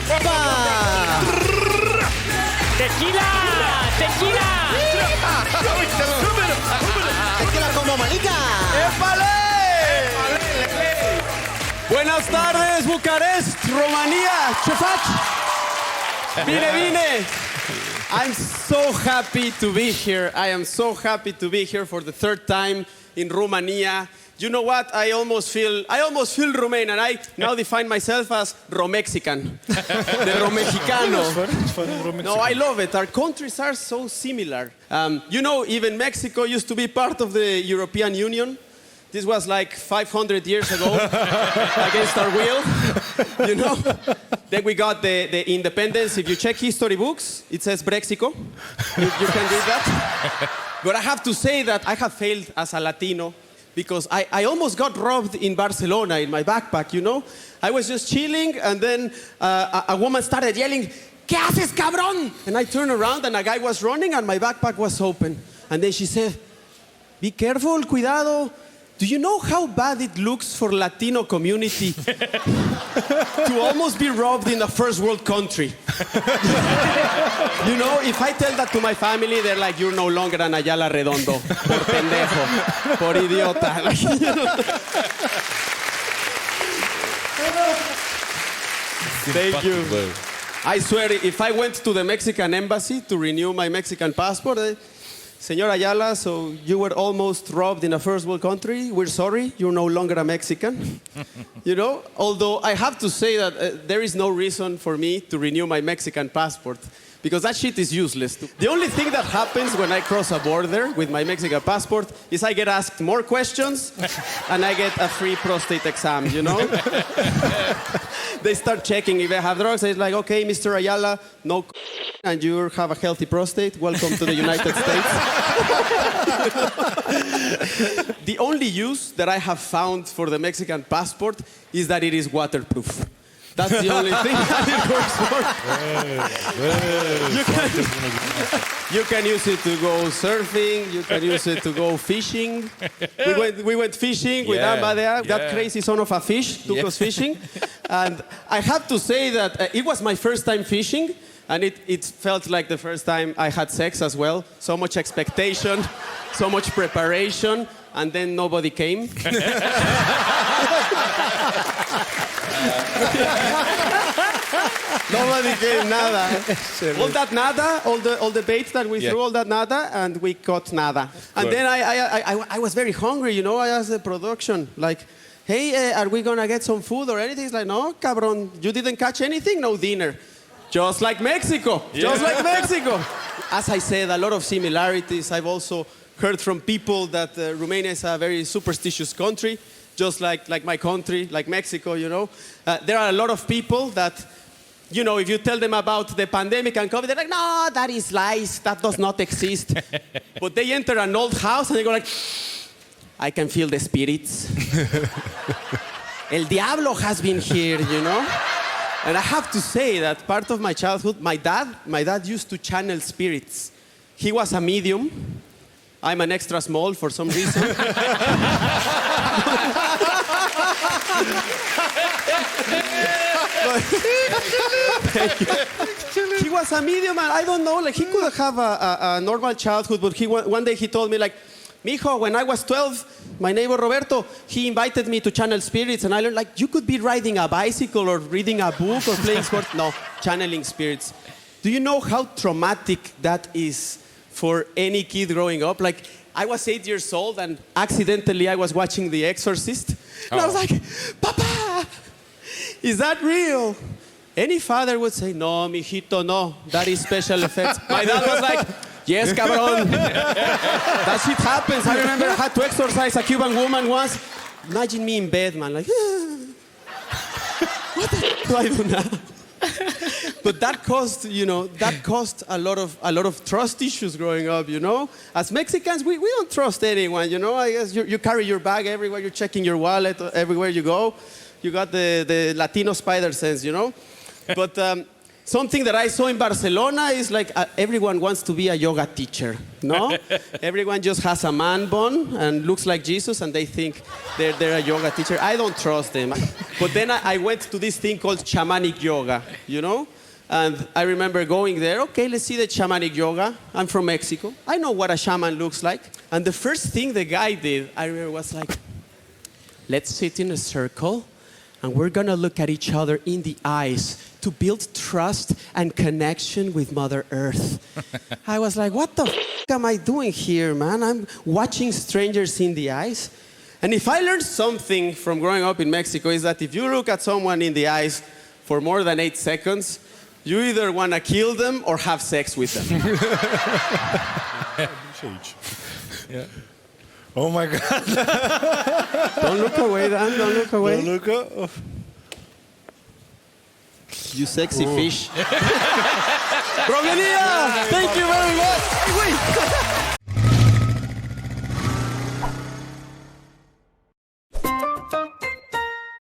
¡Epa! ¡Tequila! ¡Tequila! ¡Tequila como manica! ¡Épale! Buenas tardes, Bucarest, Romania, jefuit. Vine. I'm so happy to be here. I am so happy to be here for the third time in Romania. You know what? I almost feel Romanian, and I now define myself as Romexican. The Romexicano. No, I love it. Our countries are so similar. You know, even Mexico used to be part of the European Union. This was like 500 years ago, against our will, you know. Then we got the independence. If you check history books, it says Brexico. You can read that. But I have to say that I have failed as a Latino because I almost got robbed in Barcelona in my backpack, you know. I was just chilling, and then a woman started yelling, ¿Qué haces, cabrón? And I turned around, and a guy was running, and my backpack was open. And then she said, be careful, cuidado. Do you know how bad it looks for Latino community to almost be robbed in a first world country? You know, if I tell that to my family, they're like, you're no longer an Ayala Redondo. Por pendejo. Por idiota. Thank you. I swear, if I went to the Mexican embassy to renew my Mexican passport, Señor Ayala, so you were almost robbed in a first world country. We're sorry, you're no longer a Mexican. You know, although I have to say that there is no reason for me to renew my Mexican passport because that shit is useless. The only thing that happens when I cross a border with my Mexican passport is I get asked more questions and I get a free prostate exam, you know? They start checking if I have drugs. It's like, okay, Mr. Ayala, no and you have a healthy prostate. Welcome to the United States. The only use that I have found for the Mexican passport is that it is waterproof. That's the only thing that it works for. You can use it to go surfing. You can use it to go fishing. We went fishing with Amadea. That crazy son of a fish took us fishing. And I have to say that it was my first time fishing. And it felt like the first time I had sex as well. So much expectation, so much preparation, and then nobody came. Nobody came, nada. All that nada, all the baits that we threw, all that nada, and we caught nada. And then I was very hungry, you know. I asked the production, like, hey, are we gonna get some food or anything? It's like, no, cabrón, you didn't catch anything, no dinner. Just like Mexico, just like Mexico. As I said, a lot of similarities. I've also heard from people that Romania is a very superstitious country, just like my country, like Mexico, you know. There are a lot of people that, you know, if you tell them about the pandemic and COVID, they're like, no, that is lies, that does not exist. But they enter an old house and they go like, I can feel the spirits. El diablo has been here, you know. And I have to say that part of my childhood, my dad used to channel spirits. He was a medium. I'm an extra small for some reason. He was a medium, and I don't know, like he could have a normal childhood, but one day he told me, like, mijo, when I was 12, my neighbor Roberto, he invited me to channel spirits, and I learned, like, you could be riding a bicycle or reading a book or playing sports. No, channeling spirits. Do you know how traumatic that is for any kid growing up? Like, I was 8 years old, and accidentally I was watching The Exorcist. And I was like, Papa, is that real? Any father would say, no, mijito, no, that is special effects. My dad was like, yes, cabrón. That shit happens. I remember I had to exorcise a Cuban woman once. Imagine me in bed, man, like, what the do I do now? But that caused, you know, a lot of trust issues growing up, you know. As Mexicans, we don't trust anyone, you know. I guess you carry your bag everywhere. You're checking your wallet everywhere you go. You got the Latino spider sense, you know. But something that I saw in Barcelona is like everyone wants to be a yoga teacher, no? Everyone just has a man bun and looks like Jesus and they think they're a yoga teacher. I don't trust them. But then I went to this thing called shamanic yoga, you know? And I remember going there, okay, let's see the shamanic yoga. I'm from Mexico. I know what a shaman looks like. And the first thing the guy did, I remember, was like, let's sit in a circle and we're gonna look at each other in the eyes to build trust and connection with Mother Earth. I was like, what the f am I doing here, man? I'm watching strangers in the eyes. And if I learned something from growing up in Mexico is that if you look at someone in the eyes for more than 8 seconds, you either wanna kill them or have sex with them. Yeah. Oh my God. Don't look away, Dan, don't look away. Don't look up. You sexy fish. Romania! Thank you very much. Wait.